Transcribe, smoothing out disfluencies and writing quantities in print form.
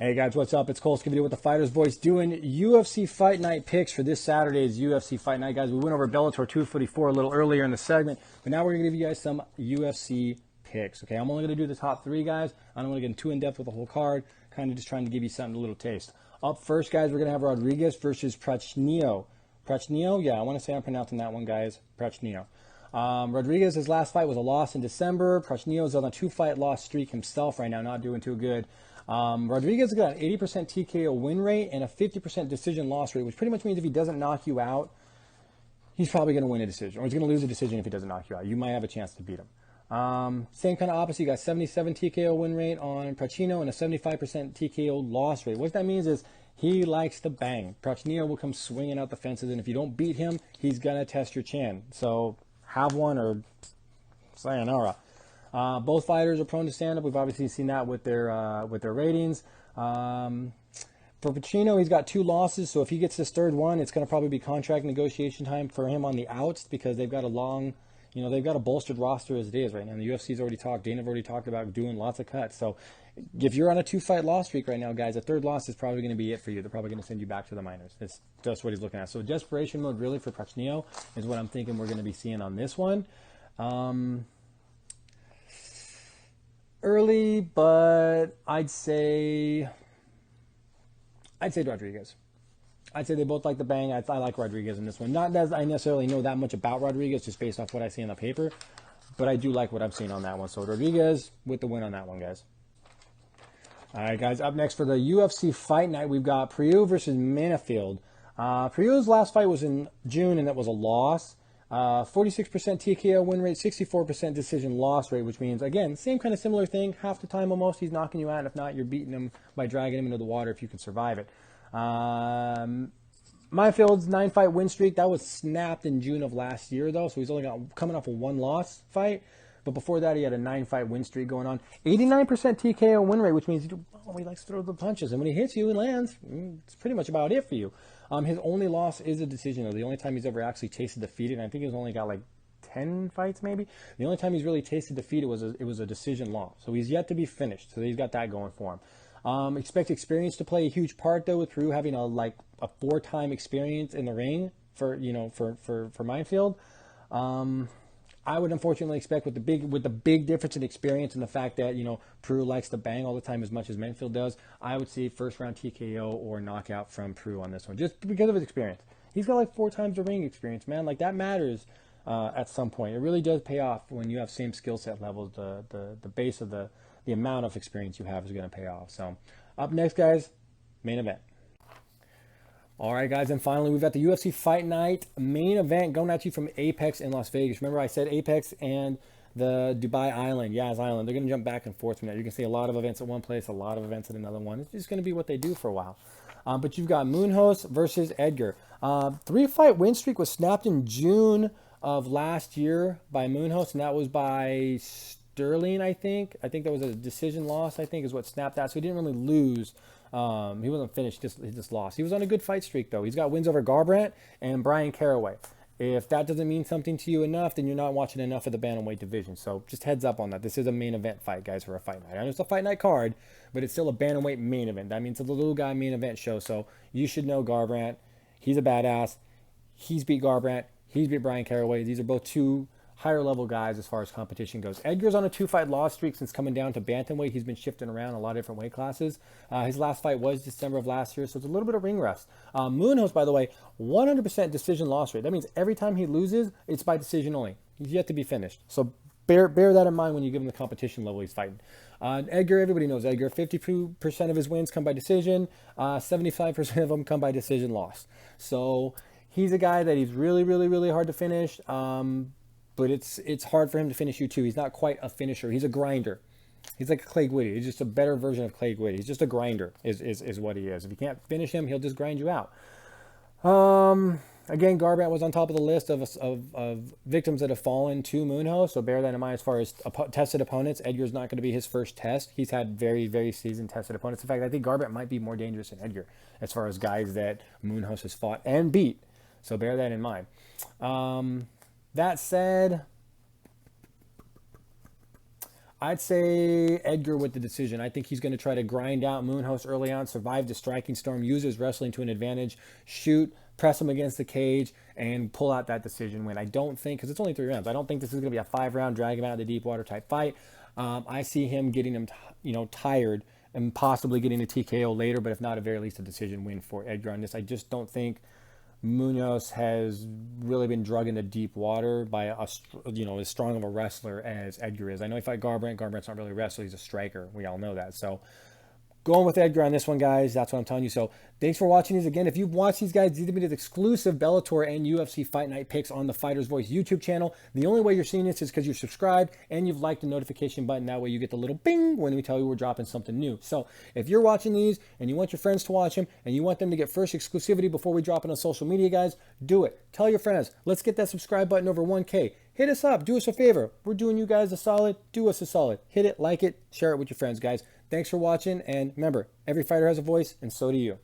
Hey guys, what's up? It's Cole Escovedo with the Fighter's Voice doing UFC Fight Night picks for this Saturday's UFC Fight Night. Guys, we went over Bellator 244 a little earlier in the segment, but now we're going to give you guys some UFC picks. Okay, I'm only going to do the top three, guys. I don't want to get too in-depth with the whole card, kind of just trying to give you something, a little taste. Up first, guys, we're going to have Rodriguez versus Prachnio. Prachnio? Yeah, I want to say I'm pronouncing that one, guys. Prachnio. Rodriguez's last fight was a loss in December. Prachnio's on a two-fight loss streak himself right now, not doing too good. Rodriguez has got an 80% TKO win rate and a 50% decision loss rate, which pretty much means if he doesn't knock you out, he's probably going to win a decision, or he's going to lose a decision if he doesn't knock you out. You might have a chance to beat him. Same kind of opposite. You got 77 TKO win rate on Prachnio and a 75% TKO loss rate. What that means is he likes to bang. Prachnio will come swinging out the fences, and if you don't beat him, he's going to test your chin. So have one or sayonara. Both fighters are prone to stand up. We've obviously seen that with their ratings. For Prachnio, he's got 2 losses, so if he gets this third one, it's going to probably be contract negotiation time for him on the outs because they've got a long, they've got a bolstered roster as it is right now. And the UFC's already talked, Dana have already talked about doing lots of cuts. So if you're on a 2-fight loss streak right now, guys, a third loss is probably going to be it for you. They're probably going to send you back to the minors. That's just what he's looking at. So desperation mode really for Prachnio is what I'm thinking we're going to be seeing on this one. Early, but I'd say Rodriguez. I'd say they both like the bang. I like Rodriguez in this one. Not that I necessarily know that much about Rodriguez, just based off what I see on the paper, but I do like what I'm seeing on that one. So Rodriguez with the win on that one, guys. All right, guys. Up next for the UFC Fight Night, we've got Priu versus Manafield. Priu's last fight was in June, and that was a loss. 46% TKO win rate, 64% decision loss rate, which means, again, same kind of similar thing. Half the time almost he's knocking you out, and if not, you're beating him by dragging him into the water if you can survive it. Mayfield's 9-fight win streak, that was snapped in June of last year, though, so he's only coming off a 1-loss fight. But before that, he had a 9-fight win streak going on. 89% TKO win rate, which means he likes to throw the punches. And when he hits you and lands, it's pretty much about it for you. His only loss is a decision, though. The only time he's ever actually tasted defeat, and I think he's only got like 10 fights maybe. The only time he's really tasted defeat, it was a decision loss. So he's yet to be finished. So he's got that going for him. Expect experience to play a huge part, though, with Peru having a 4-time experience in the ring for Mayfield. I would unfortunately expect with the big difference in experience and the fact that Peru likes to bang all the time as much as Menfield does, I would see first round TKO or knockout from Peru on this one, just because of his experience. He's got 4 times the ring experience, man. That matters at some point. It really does pay off when you have same skill set levels. The base of the amount of experience you have is going to pay off. So up next, guys, main event. All right, guys, and finally, we've got the UFC Fight Night main event going at you from Apex in Las Vegas. Remember, I said Apex and the Dubai Island, Yas Island. They're going to jump back and forth from there. You can see a lot of events at one place, a lot of events at another one. It's just going to be what they do for a while. But you've got Moonhouse versus Edgar. 3-fight win streak was snapped in June of last year by Moonhouse, and that was by Sterling, I think. I think that was a decision loss, I think, is what snapped that. So he didn't really lose. He wasn't finished, he just lost. He was on a good fight streak, though. He's got wins over Garbrandt and Brian Caraway. If that doesn't mean something to you enough, then you're not watching enough of the bantamweight division. So just heads up on that. This is a main event fight, guys, for a fight night. I know it's a fight night card, but it's still a bantamweight main event. That means it's a little guy main event show. So you should know Garbrandt. He's a badass. He's beat Garbrandt. He's beat Brian Caraway. These are both 2 higher level guys as far as competition goes. Edgar's on a 2-fight loss streak since coming down to bantamweight. He's been shifting around a lot of different weight classes. His last fight was December of last year, so it's a little bit of ring rust. Moonhouse, by the way, 100% decision loss rate. That means every time he loses, it's by decision only. He's yet to be finished. So bear that in mind when you give him the competition level he's fighting. Edgar, everybody knows Edgar. 52% of his wins come by decision. 75% of them come by decision loss. So he's a guy that he's really, really, really hard to finish. But it's hard for him to finish you too. He's not quite a finisher. He's a grinder. He's like a Clay Guidi. He's just a better version of Clay Guidi. He's just a grinder is what he is. If you can't finish him, he'll just grind you out. Again, Garbrandt was on top of the list of victims that have fallen to Moonhouse, so bear that in mind as far as tested opponents. Edgar's not going to be his first test. He's had very, very seasoned tested opponents. In fact, I think Garbrandt might be more dangerous than Edgar as far as guys that Moonhouse has fought and beat. So bear that in mind. That said, I'd say Edgar with the decision. I think he's going to try to grind out Moonhouse early on, survive the striking storm, use his wrestling to an advantage, shoot, press him against the cage, and pull out that decision win. I don't think, because it's only 3 rounds, I don't think this is going to be a 5-round drag him out of the deep water type fight. I see him getting him, tired and possibly getting a TKO later, but if not, at very least a decision win for Edgar on this. I just don't think Munoz has really been drugged into deep water by as strong of a wrestler as Edgar is. I know he fought Garbrandt. Garbrandt's not really a wrestler; he's a striker. We all know that. So, going with Edgar on this one, guys. That's what I'm telling you. So, thanks for watching these. Again, if you've watched these guys, these have been exclusive Bellator and UFC Fight Night picks on the Fighter's Voice YouTube channel. The only way you're seeing this is because you're subscribed and you've liked the notification button. That way you get the little bing when we tell you we're dropping something new. So if you're watching these and you want your friends to watch them and you want them to get first exclusivity before we drop it on social media, guys, do it. Tell your friends. Let's get that subscribe button over 1K. Hit us up. Do us a favor. We're doing you guys a solid. Do us a solid. Hit it, like it, share it with your friends, guys. Thanks for watching. And remember, every fighter has a voice, and so do you.